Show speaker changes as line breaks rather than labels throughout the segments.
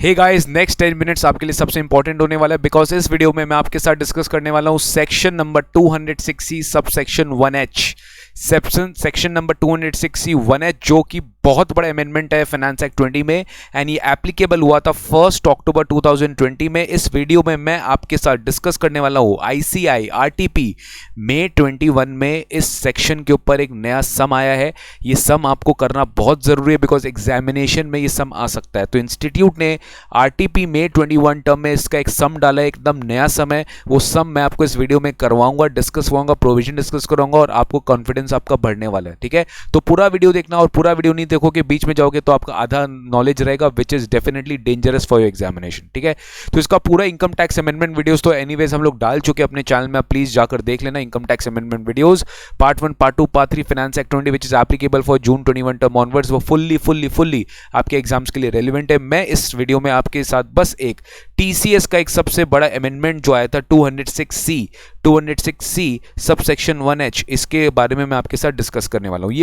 Hey guys, next 10 minutes आपके लिए सबसे इंपॉर्टेंट होने वाला है बिकॉज इस वीडियो में मैं आपके साथ डिस्कस करने वाला हूं section number 260 sub section 1H। Section number 260 1H जो कि बहुत बड़ा अमेंडमेंट है फाइनेंस एक्ट 20 में एंड ये एप्लीकेबल हुआ था 1 अक्टूबर 2020 में। इस वीडियो में मैं आपके साथ डिस्कस करने वाला हूँ ICI RTP मई 21 में इस सेक्शन के ऊपर एक नया सम आया है। ये सम आपको करना बहुत ज़रूरी है बिकॉज एग्जामिनेशन में ये सम आ सकता है। तो इंस्टीट्यूट ने RTP मई 21 टर्म में इसका एक सम डाला है, एकदम नया सम है। वो सम मैं आपको इस वीडियो में करवाऊंगा, डिस्कस करूंगा, प्रोविजन डिस्कस करूंगा और आपको कॉन्फिडेंस आपका बढ़ने वाला है। ठीक है, तो पूरा वीडियो देखना और पूरा वीडियो नहीं देखोगे, बीच में जाओगे तो आपका आधा नॉलेज रहेगा which is definitely dangerous for your examination. ठीक है, तो इसका पूरा इनकम टैक्स अमेंडमेंट वीडियोस तो एनीवेज हम लोग डाल चुके अपने चैनल में, प्लीज जाकर देख लेना income tax amendment videos. Part 1, part 2, part 3 finance act 20 which is applicable for June 21 term onwards, वो फुल्ली आपके एग्जाम्स के लिए रेलिवेंट है। मैं इस वीडियो में आपके साथ बस एक TCS का एक सबसे बड़ा अमेंडमेंट जो आया था 206C सब सेक्शन 1H, इसके बारे में मैं आपके साथ डिस्कस करने वाला हूँ।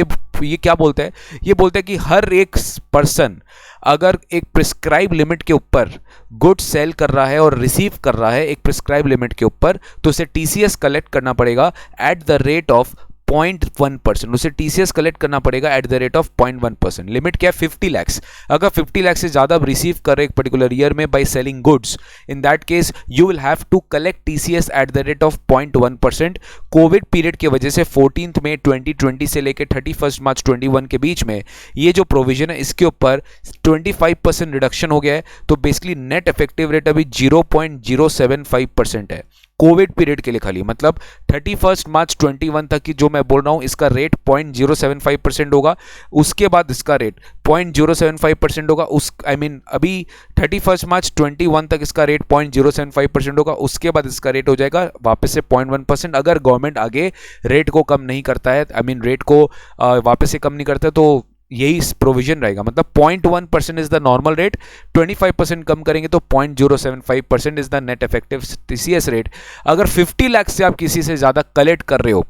ये क्या बोलता है? ये बोलता है कि हर एक पर्सन अगर एक प्रिस्क्राइब लिमिट के ऊपर गुड सेल कर रहा है और रिसीव कर रहा है एक प्रिस्क्राइब लिमिट के ऊपर, तो उसे TCS कलेक्ट करना पड़ेगा एट द रेट ऑफ 0.1%। उसे TCS कलेक्ट करना पड़ेगा eight the rate of 0.1%। Limit क्या है? 50 लैक्स। अगर 50 लैक्स से ज्यादा रिसीव कर रहे एक पर्टिकुलर ईयर में by selling goods, in that case you will have to collect TCS at the rate of 0.1%। Covid period की वजह से 14 मई 2020 से लेकर 31 मार्च 21 के बीच में ये जो प्रोविजन है इसके ऊपर 25% रिडक्शन हो गया है। तो बेसिकली नेट इफेक्टिव रेट अभी 0.075% है कोविड पीरियड के लिए खाली, मतलब 31 मार्च 21 तक की जो मैं बोल रहा हूं इसका रेट 0.075% होगा। उसके बाद इसका रेट 0.075% होगा। अभी 31 मार्च 21 तक इसका रेट 0.075% होगा। उसके बाद इसका रेट हो जाएगा वापस से 0.1%। अगर गवर्नमेंट आगे रेट को कम नहीं करता है, रेट को वापस से कम नहीं करता है, तो यही प्रोविजन रहेगा। मतलब 0.1% इज द नॉर्मल रेट, 25% कम करेंगे तो 0.075% is the net effective TCS rate. अगर 50 लाख से आप किसी से ज्यादा कलेक्ट कर रहे हो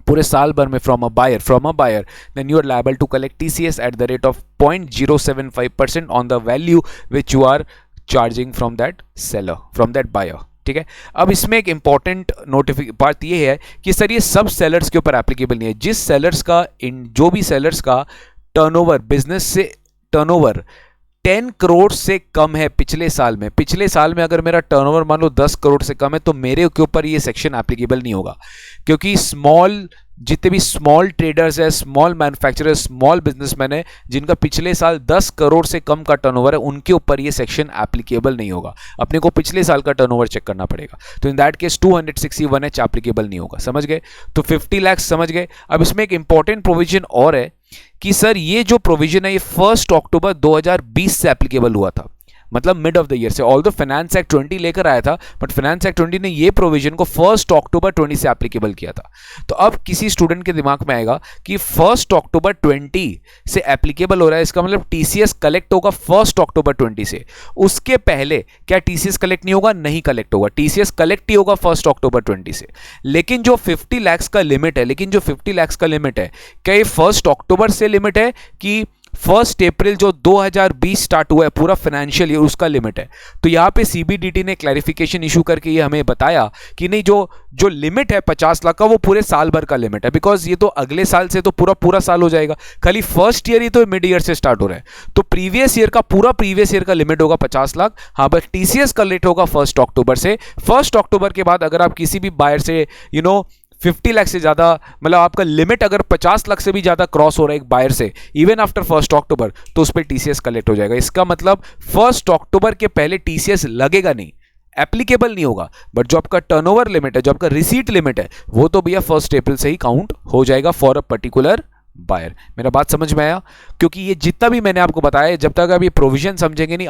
पूरे साल भर में from a buyer, then you are liable to collect TCS at the rate of 0.075% on the value which you are charging from that seller, from that buyer. ठीक है, अब इसमें एक इंपॉर्टेंट बात ये है कि सर ये सब सेलर्स के ऊपर एप्लीकेबल नहीं है। जो भी सेलर्स का टर्नओवर, बिजनेस से टर्नओवर 10 करोड़ से कम है पिछले साल में अगर मेरा टर्नओवर मान लो 10 करोड़ से कम है तो मेरे के ऊपर ये सेक्शन एप्लीकेबल नहीं होगा, क्योंकि जितने भी स्मॉल ट्रेडर्स है, स्मॉल मैन्युफैक्चरर्स, स्मॉल बिजनेसमैन है जिनका पिछले साल 10 करोड़ से कम का टर्नओवर है, उनके ऊपर ये सेक्शन एप्लीकेबल नहीं होगा। अपने को पिछले साल का टर्नओवर चेक करना पड़ेगा। तो इन दैट केस 261H एप्लीकेबल नहीं होगा। समझ गए? तो 50 लाख समझ गए। अब इसमें एक इंपॉर्टेंट प्रोविजन और है कि सर ये जो प्रोविजन है ये 1 अक्टूबर 2020 से एप्लीकेबल हुआ था, मतलब मिड ऑफ द ईयर से। ऑल्दो फाइनेंस एक्ट 20 लेकर आया था, बट फाइनेंस एक्ट 20 ने ये प्रोविजन को 1 अक्टूबर 20 से एप्लीकेबल किया था। तो अब किसी स्टूडेंट के दिमाग में आएगा कि 1 अक्टूबर 20 से एप्लीकेबल हो रहा है, इसका मतलब TCS कलेक्ट होगा 1 अक्टूबर 20 से। उसके पहले क्या TCS कलेक्ट नहीं होगा? नहीं कलेक्ट होगा। TCS कलेक्ट ही होगा 1 अक्टूबर 20 से। लेकिन जो 50 लाख का लिमिट है, क्या ये 1 अक्टूबर से लिमिट है कि 1 अप्रैल जो 2020 स्टार्ट हुआ है पूरा फाइनेंशियल ईयर उसका लिमिट है? तो यहां पे CBDT ने क्लैरिफिकेशन इशू करके ये हमें बताया कि नहीं, जो लिमिट है 50 लाख का वो पूरे साल भर का लिमिट है, बिकॉज ये तो अगले साल से तो पूरा साल हो जाएगा, खाली फर्स्ट ईयर ही तो मिड ईयर से स्टार्ट हो रहा है। तो प्रीवियस ईयर का लिमिट होगा 50 लाख। हाँ, बट TCS का रेट होगा 1 अक्टूबर से। 1 अक्टूबर के बाद अगर आप किसी भी बायर से 50 लाख से ज्यादा, मतलब आपका लिमिट अगर 50 लाख से भी ज्यादा क्रॉस हो रहा है एक बायर से इवन आफ्टर 1 अक्टूबर, तो उस पर TCS कलेक्ट हो जाएगा। इसका मतलब 1 अक्टूबर के पहले TCS लगेगा नहीं, एप्लीकेबल नहीं होगा। बट जो आपका टर्नओवर लिमिट है, जो आपका रिसीट लिमिट है, वो तो भैया 1 अप्रैल से ही काउंट हो जाएगा फॉर अ पर्टिकुलर बायर। मेरा बात समझ में आया? क्योंकि ये जितना भी मैंने आपको बताया, जब तक आप ये प्रोविजन समझेंगे नहीं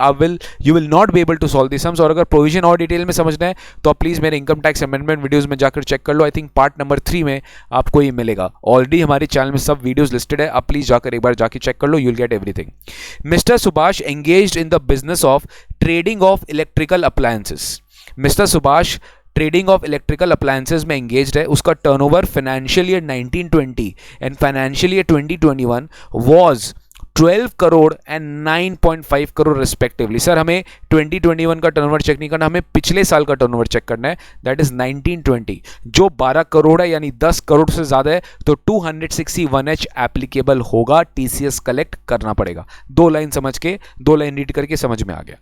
you will not be able to solve the sums. और अगर प्रोविजन और डिटेल में समझना है तो आप प्लीज मेरे इनकम टैक्स अमेंडमेंट वीडियोस में जाकर चेक कर लो। आई थिंक पार्ट नंबर 3 में आपको ये मिलेगा। ऑलरेडी हमारे चैनल में सब वीडियोस लिस्टेड है, आप प्लीज जाकर एक बार जाके चेक कर लो, you will get everything. Mister Subhash engaged in the business of trading of electrical appliances. Mister Subhash trading of electrical appliances में एंगेज्ड है। उसका turnover financial year 1920 and financial year 2021 was 12 crore and 9.5 crore respectively. Sir हमें 2021 का turnover check नहीं करना, हमें पिछले साल का टर्नओवर चेक करना है, दैट इज 1920 जो 12 करोड़ है यानी 10 करोड़ से ज्यादा है, तो 261H एप्लीकेबल होगा, टीसीएस कलेक्ट करना पड़ेगा। दो लाइन समझ के, दो लाइन रीड करके समझ में आ गया।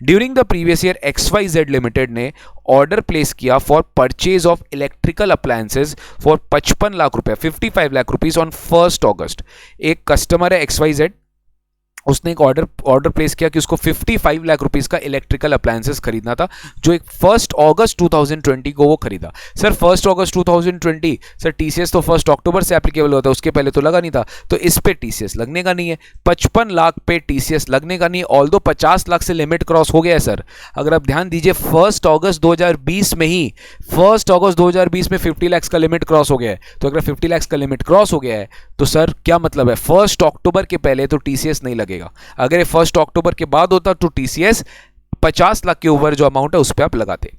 During the previous year XYZ limited ने ऑर्डर प्लेस किया for purchase of electrical appliances for 55 lakh रुपए, 55 लाख रुपीज ऑन 1 अगस्त। एक कस्टमर है XYZ, उसने एक ऑर्डर प्लेस किया कि उसको 55 लाख रुपीस का इलेक्ट्रिकल अप्लायंसेस खरीदना था, जो एक 1 अगस्त 2020 को वो खरीदा। सर 1 अगस्त 2020, सर टीसीएस तो 1 अक्टूबर से एप्लीकेबल होता है, उसके पहले तो लगा नहीं था, तो इस पे टीसीएस लगने का नहीं है। 55 लाख पे टीसीएस लगने का नहीं है, ऑल्दो 50 लाख से लिमिट क्रॉस हो गया है। सर अगर आप ध्यान दीजिए 1 अगस्त 2020 में ही, 1 अगस्त 2020 में 50 लाख का लिमिट क्रॉस हो गया है। तो अगर 50 लाख का लिमिट क्रॉस हो गया है तो सर क्या मतलब है, 1 अक्टूबर के पहले तो टीसीएस नहीं लगेगा। अगर ये 1 अक्टूबर के बाद होता तो टीसीएस 50 लाख के ऊपर जो अमाउंट है उस पर आप लगाते।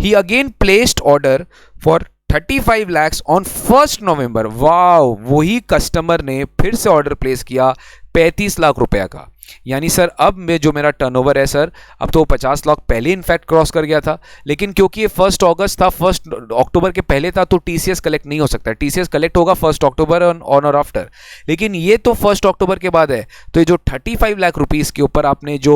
He again placed order for 35 lakhs on 1 November. Wow, वही कस्टमर ने फिर से ऑर्डर प्लेस किया 35 लाख रुपया का। यानी सर अब में जो मेरा टर्नओवर है सर, अब तो 50 लाख पहले इनफैक्ट क्रॉस कर गया था, लेकिन क्योंकि ये 1 अगस्त था, 1 अक्टूबर के पहले था, तो टीसीएस कलेक्ट नहीं हो सकता। टीसीएस कलेक्ट होगा 1 अक्टूबर ऑन और आफ्टर, लेकिन ये तो 1 अक्टूबर के बाद है। तो ये जो 35 लाख रुपीस के ऊपर आपने जो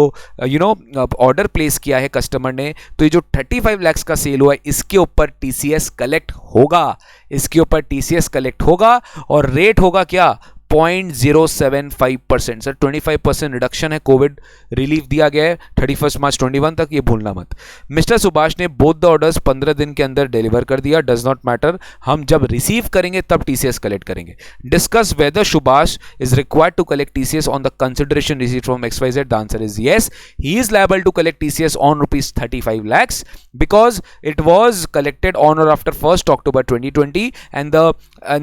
ऑर्डर प्लेस किया है कस्टमर ने, तो ये जो 35 लाख का सेल हुआ है इसके ऊपर टीसीएस कलेक्ट होगा, इसके ऊपर टीसीएस कलेक्ट होगा, और रेट होगा क्या, 0.075%। सर 25% रिडक्शन है, कोविड रिलीफ दिया गया है 31 मार्च 21 तक, ये भूलना मत। मिस्टर सुभाष ने बोथ द ऑर्डर्स 15 दिन के अंदर डिलीवर कर दिया, डज नॉट मैटर, हम जब रिसीव करेंगे तब टीसीएस कलेक्ट करेंगे। Discuss whether Subhash is required to collect TCS on the consideration received from XYZ। The answer is yes, he is liable to collect TCS on rupees 35 lakhs because it was collected on or after 1st October 2020 and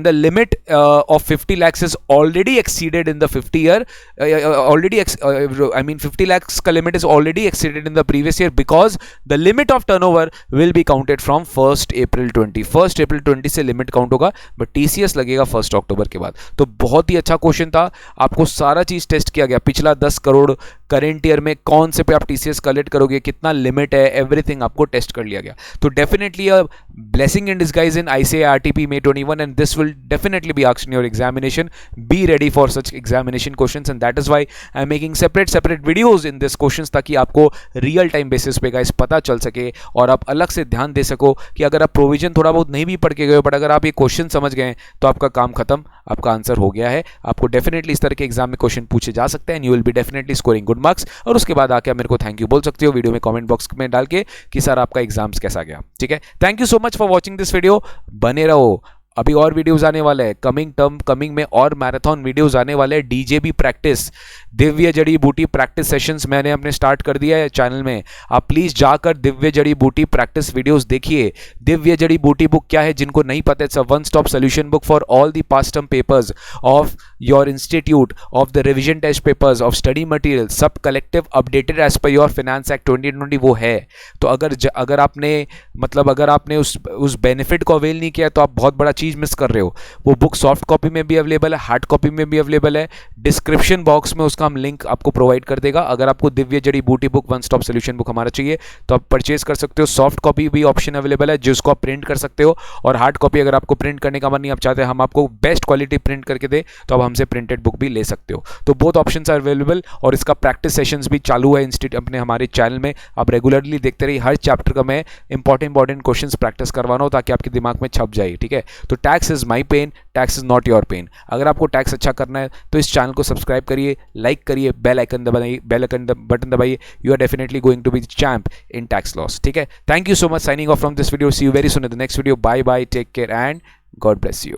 the limit of 50 lakhs is already exceeded in the 50 year I mean 50 lakhs का limit is already exceeded in the previous year because the limit of turnover will be counted from 1st April 20। 1st April 20 से limit count होगा, but TCS लगेगा 1 अक्टूबर के बाद। तो बहुत ही अच्छा question था, आपको सारा चीज टेस्ट किया गया, पिछला 10 करोड़, करेंट ईयर में कौन से पे आप टीसीएस कलेक्ट करोगे, कितना लिमिट है, एवरीथिंग आपको टेस्ट कर लिया गया। तो definitely a blessing in disguise in ICAI RTP May 21 and this will definitely be asked in your examination. Be ready for such examination questions and that is why I am making separate videos in this questions, ताकि आपको real time basis पे guys पता चल सके और आप अलग से ध्यान दे सको कि अगर आप प्रोविजन थोड़ा बहुत नहीं भी पढ़ के गए, बट अगर आप ये क्वेश्चन समझ गए तो आपका काम खत्म, आपका आंसर हो गया है। आपको डेफिनेटली इस तरह के एग्जाम में क्वेश्चन पूछे जा सकते हैं and you will be definitely scoring good marks, और उसके बाद आके आप मेरे को थैंक यू बोल सकते हो वीडियो में कमेंट बॉक्स में डाल के कि सर आपका एग्जाम्स कैसा गया। ठीक है, thank you so much for watching this video, बने रहो, अभी और वीडियोस आने वाले हैं, कमिंग में और मैराथन वीडियोस आने वाले हैं। डीजेबी प्रैक्टिस, दिव्य जड़ी बूटी प्रैक्टिस सेशंस मैंने अपने स्टार्ट कर दिया है चैनल में, आप प्लीज जाकर दिव्य जड़ी बूटी प्रैक्टिस वीडियोस देखिए। दिव्य जड़ी बूटी बुक क्या है, जिनको नहीं पता, it's a one stop solution book for all the past term papers of your institute, of the revision test papers, of study material, सब collective updated as per your finance act 2020 वो है। तो अगर आपने उस बेनिफिट को avail नहीं किया तो आप बहुत बड़ा चीज मिस कर रहे हो। वो बुक सॉफ्ट कॉपी में भी अवेलेबल है, हार्ड कॉपी में भी अवेलेबल है, डिस्क्रिप्शन बॉक्स में उसका हम लिंक आपको प्रोवाइड कर देगा। अगर आपको दिव्य जड़ी बूटी book one stop solution book हमारा चाहिए तो आप परचेज कर सकते हो। सॉफ्ट कॉपी भी ऑप्शन अवेलेबल है जिसको आप प्रिंट कर सकते हो, और हार्ड कॉपी अगर आपको प्रिंट करने का मन नहीं, आप चाहते हैं हम आपको बेस्ट क्वालिटी प्रिंट करके दे, तो आप हमसे प्रिंटेड बुक भी ले सकते हो। तो बोथ ऑप्शंस आर अवेलेबल, और इसका प्रैक्टिस सेशंस भी चालू है अपने हमारे चैनल में, आप रेगुलरली देखते रहिए। हर चैप्टर का मैं इंपॉर्टेंट क्वेश्चंस प्रैक्टिस करवाना हो ताकि आपके दिमाग में छप जाए। ठीक है, तो tax is my pain, tax is not your pain. अगर आपको टैक्स अच्छा करना है तो इस चैनल को सब्सक्राइब करिए, लाइक करिए, बेल आइकन बटन दबाइए। You are definitely going to be champ in tax laws. ठीक है, thank you so much, signing off from this video, see you very soon in the next video, bye bye, take care and God bless you.